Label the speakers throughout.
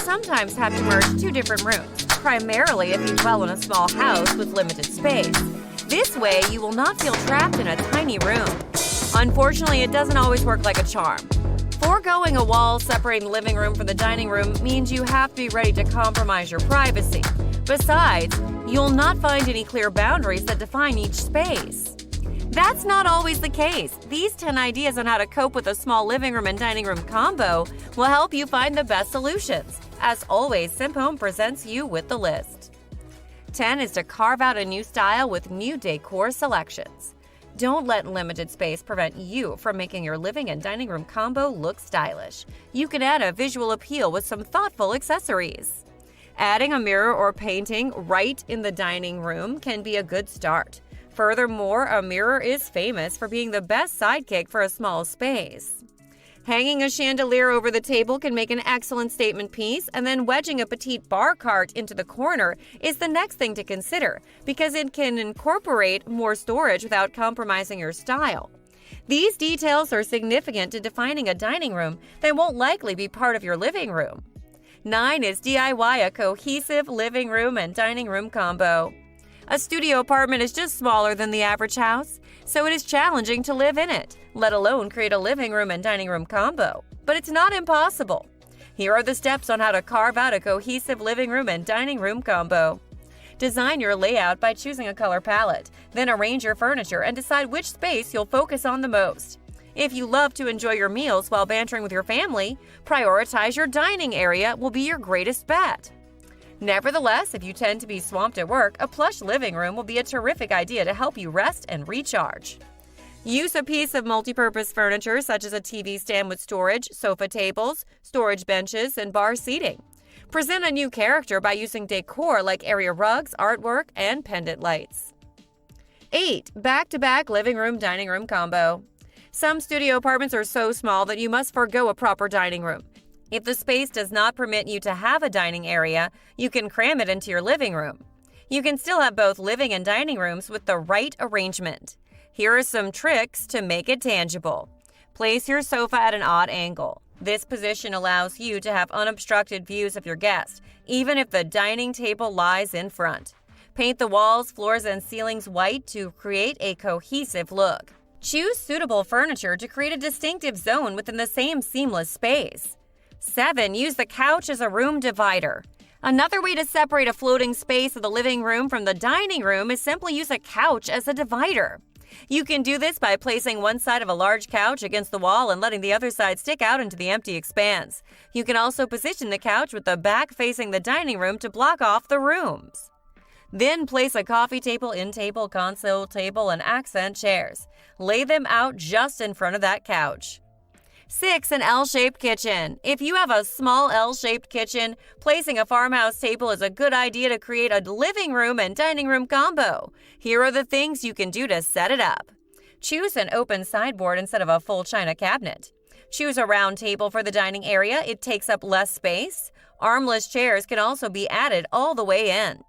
Speaker 1: sometimes have to merge two different rooms, primarily if you dwell in a small house with limited space. This way, you will not feel trapped in a tiny room. Unfortunately, it doesn't always work like a charm. Foregoing a wall separating the living room from the dining room means you have to be ready to compromise your privacy. Besides, you'll not find any clear boundaries that define each space. That's not always the case. These 10 ideas on how to cope with a small living room and dining room combo will help you find the best solutions. As always, Simp Home presents you with the list. 10 is to carve out a new style with new decor selections. Don't let limited space prevent you from making your living and dining room combo look stylish. You can add a visual appeal with some thoughtful accessories. Adding a mirror or painting right in the dining room can be a good start. Furthermore, a mirror is famous for being the best sidekick for a small space. Hanging a chandelier over the table can make an excellent statement piece, and then wedging a petite bar cart into the corner is the next thing to consider because it can incorporate more storage without compromising your style. These details are significant to defining a dining room that won't likely be part of your living room. 9 is DIY a cohesive living room and dining room combo. A studio apartment is just smaller than the average house, so it is challenging to live in it, let alone create a living room and dining room combo. But it's not impossible. Here are the steps on how to carve out a cohesive living room and dining room combo. Design your layout by choosing a color palette, then arrange your furniture and decide which space you'll focus on the most. If you love to enjoy your meals while bantering with your family, prioritize your dining area will be your greatest bet. Nevertheless, if you tend to be swamped at work, a plush living room will be a terrific idea to help you rest and recharge. Use a piece of multi-purpose furniture such as a TV stand with storage, sofa tables, storage benches, and bar seating. Present a new character by using decor like area rugs, artwork, and pendant lights. 8. Back-to-back living room dining room combo. Some studio apartments are so small that you must forego a proper dining room. If the space does not permit you to have a dining area, you can cram it into your living room. You can still have both living and dining rooms with the right arrangement. Here are some tricks to make it tangible. Place your sofa at an odd angle. This position allows you to have unobstructed views of your guests, even if the dining table lies in front. Paint the walls, floors, and ceilings white to create a cohesive look. Choose suitable furniture to create a distinctive zone within the same seamless space. 7. Use the couch as a room divider. Another way to separate a floating space of the living room from the dining room is simply use a couch as a divider. You can do this by placing one side of a large couch against the wall and letting the other side stick out into the empty expanse. You can also position the couch with the back facing the dining room to block off the rooms. Then place a coffee table, end table, console table, and accent chairs. Lay them out just in front of that couch. 6. An L-shaped kitchen. If you have a small L-shaped kitchen, placing a farmhouse table is a good idea to create a living room and dining room combo. Here are the things you can do to set it up. Choose an open sideboard instead of a full china cabinet. Choose a round table for the dining area. It takes up less space. Armless chairs can also be added all the way in.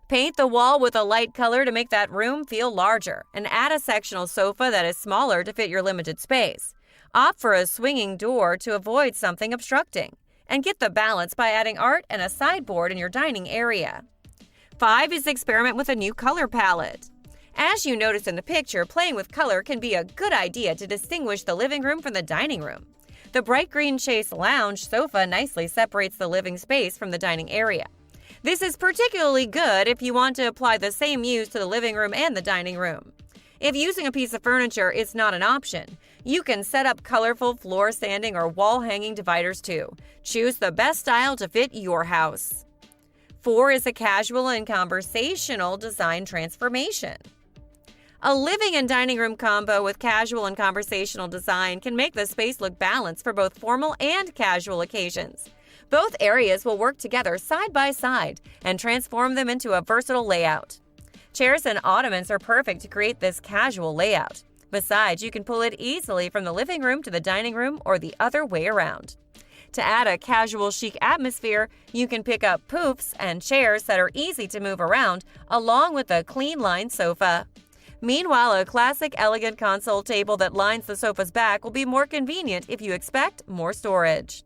Speaker 1: Paint the wall with a light color to make that room feel larger, and add a sectional sofa that is smaller to fit your limited space. Opt for a swinging door to avoid something obstructing, and get the balance by adding art and a sideboard in your dining area. 5 is experiment with a new color palette. As you notice in the picture, playing with color can be a good idea to distinguish the living room from the dining room. The bright green chaise lounge sofa nicely separates the living space from the dining area. This is particularly good if you want to apply the same use to the living room and the dining room. If using a piece of furniture is not an option, you can set up colorful floor standing or wall hanging dividers too. Choose the best style to fit your house. 4 is a casual and conversational design transformation. A living and dining room combo with casual and conversational design can make the space look balanced for both formal and casual occasions. Both areas will work together side by side and transform them into a versatile layout. Chairs and ottomans are perfect to create this casual layout. Besides, you can pull it easily from the living room to the dining room or the other way around. To add a casual chic atmosphere, you can pick up poufs and chairs that are easy to move around, along with a clean-lined sofa. Meanwhile, a classic elegant console table that lines the sofa's back will be more convenient if you expect more storage.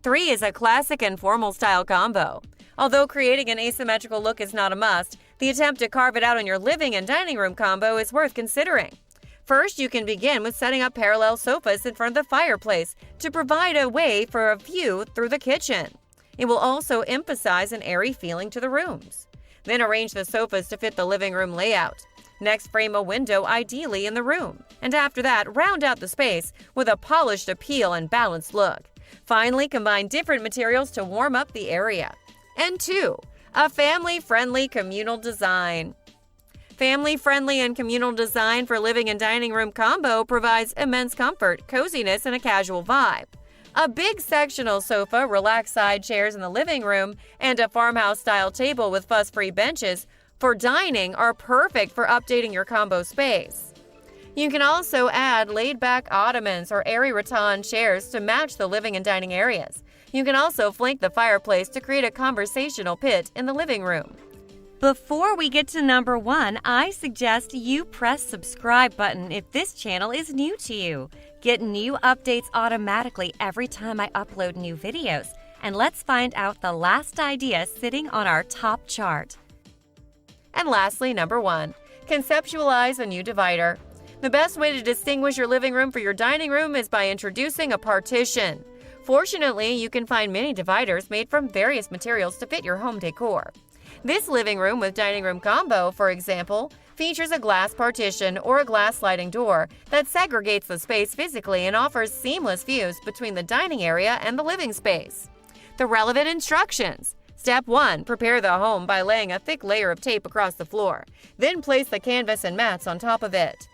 Speaker 1: 3 is a classic and formal style combo. Although creating an asymmetrical look is not a must, the attempt to carve it out in your living and dining room combo is worth considering. First, you can begin with setting up parallel sofas in front of the fireplace to provide a way for a view through the kitchen. It will also emphasize an airy feeling to the rooms. Then arrange the sofas to fit the living room layout. Next, frame a window ideally in the room. And after that, round out the space with a polished appeal and balanced look. Finally, combine different materials to warm up the area. And 2, a family-friendly communal design. Family-friendly and communal design for living and dining room combo provides immense comfort, coziness, and a casual vibe. A big sectional sofa, relaxed side chairs in the living room, and a farmhouse-style table with fuss-free benches for dining are perfect for updating your combo space. You can also add laid-back ottomans or airy rattan chairs to match the living and dining areas. You can also flank the fireplace to create a conversational pit in the living room. Before we get to number 1, I suggest you press subscribe button if this channel is new to you. Get new updates automatically every time I upload new videos. And let's find out the last idea sitting on our top chart. And lastly, number 1, conceptualize a new divider. The best way to distinguish your living room from your dining room is by introducing a partition. Fortunately, you can find many dividers made from various materials to fit your home decor. This living room with dining room combo, for example, features a glass partition or a glass sliding door that segregates the space physically and offers seamless views between the dining area and the living space. The relevant instructions. Step 1. Prepare the home by laying a thick layer of tape across the floor. Then place the canvas and mats on top of it.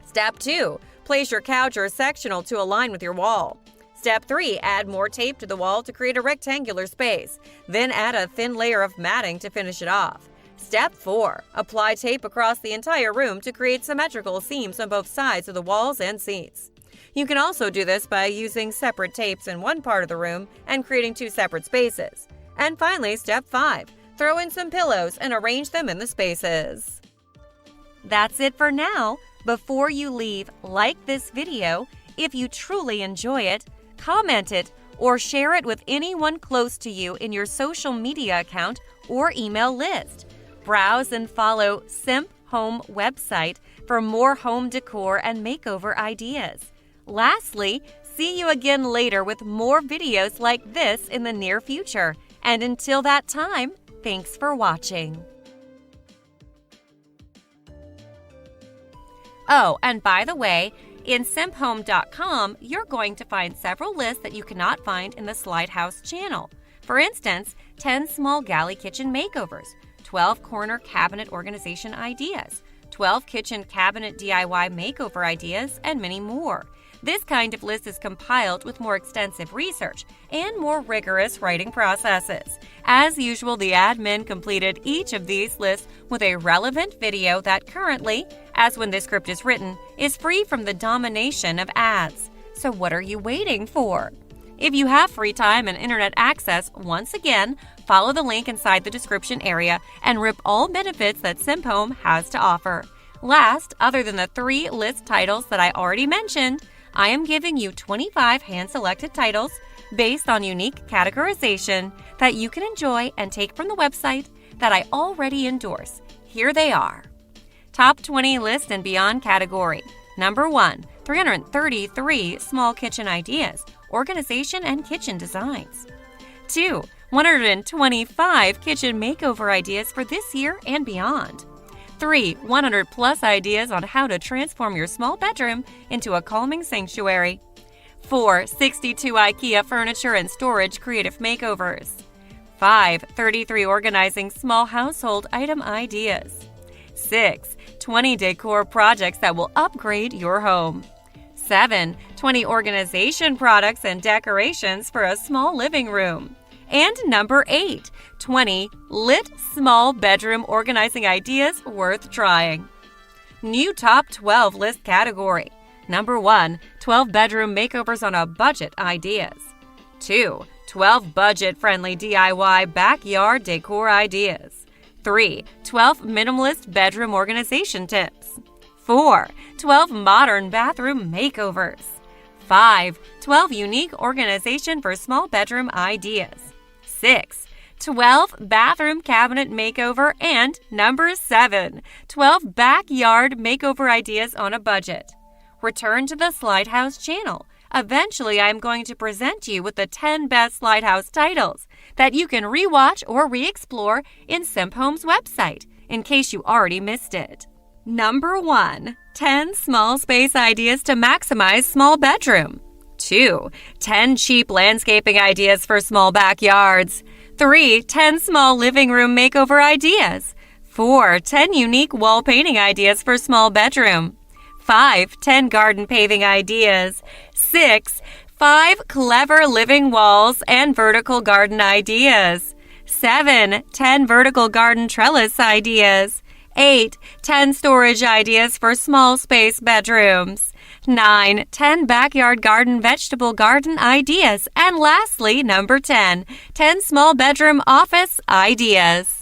Speaker 1: Step 2. Place your couch or sectional to align with your wall. Step 3. Add more tape to the wall to create a rectangular space. Then add a thin layer of matting to finish it off. Step 4. Apply tape across the entire room to create symmetrical seams on both sides of the walls and seats. You can also do this by using separate tapes in one part of the room and creating 2 separate spaces. And finally, step 5. Throw in some pillows and arrange them in the spaces. That's it for now. Before you leave, like this video. If you truly enjoy it, comment it, or share it with anyone close to you in your social media account or email list. Browse and follow Simp Home website for more home decor and makeover ideas. Lastly, see you again later with more videos like this in the near future. And until that time, thanks for watching. Oh, and by the way, in simphome.com, you're going to find several lists that you cannot find in the Slide House channel. For instance, 10 small galley kitchen makeovers, 12 corner cabinet organization ideas, 12 kitchen cabinet DIY makeover ideas, and many more. This kind of list is compiled with more extensive research and more rigorous writing processes. As usual, the admin completed each of these lists with a relevant video that currently, as when this script is written, is free from the domination of ads. So what are you waiting for? If you have free time and internet access, once again, follow the link inside the description area and rip all benefits that Simp Home has to offer. Last, other than the 3 list titles that I already mentioned, I am giving you 25 hand-selected titles based on unique categorization that you can enjoy and take from the website that I already endorse. Here they are. Top 20 List and Beyond category. Number 1, 333 Small Kitchen Ideas, Organization and Kitchen Designs. 2, 125 Kitchen Makeover Ideas for this year and beyond. 3, 100 plus ideas on how to transform your small bedroom into a calming sanctuary. 4, 62 IKEA furniture and storage creative makeovers. 5, 33 organizing small household item ideas. 6, 20 decor projects that will upgrade your home. 7, 20 organization products and decorations for a small living room. And number 8, 20 lit small bedroom organizing ideas worth trying. New top 12 list category. Number 1, 12 bedroom makeovers on a budget ideas. 2, 12 budget-friendly DIY backyard decor ideas. 3, 12 minimalist bedroom organization tips. 4, 12 modern bathroom makeovers. 5. 12 unique organization for small bedroom ideas. 6. 12 bathroom cabinet makeover. And number 7. 12 backyard makeover ideas on a budget. Return to the Slide House channel. Eventually, I'm going to present you with the 10 best Slide House titles that you can rewatch or re-explore in Simphome's website, in case you already missed it. Number 1. 10 small space ideas to maximize small bedroom. 2. 10 cheap landscaping ideas for small backyards. 3. 10 small living room makeover ideas. 4. 10 unique wall painting ideas for small bedroom. 5. 10 garden paving ideas. 6. 5 clever living walls and vertical garden ideas. 7. 10 vertical garden trellis ideas. 8. 10 storage ideas for small space bedrooms. 9. 10 backyard garden vegetable garden ideas. And lastly, number 10. 10 small bedroom office ideas.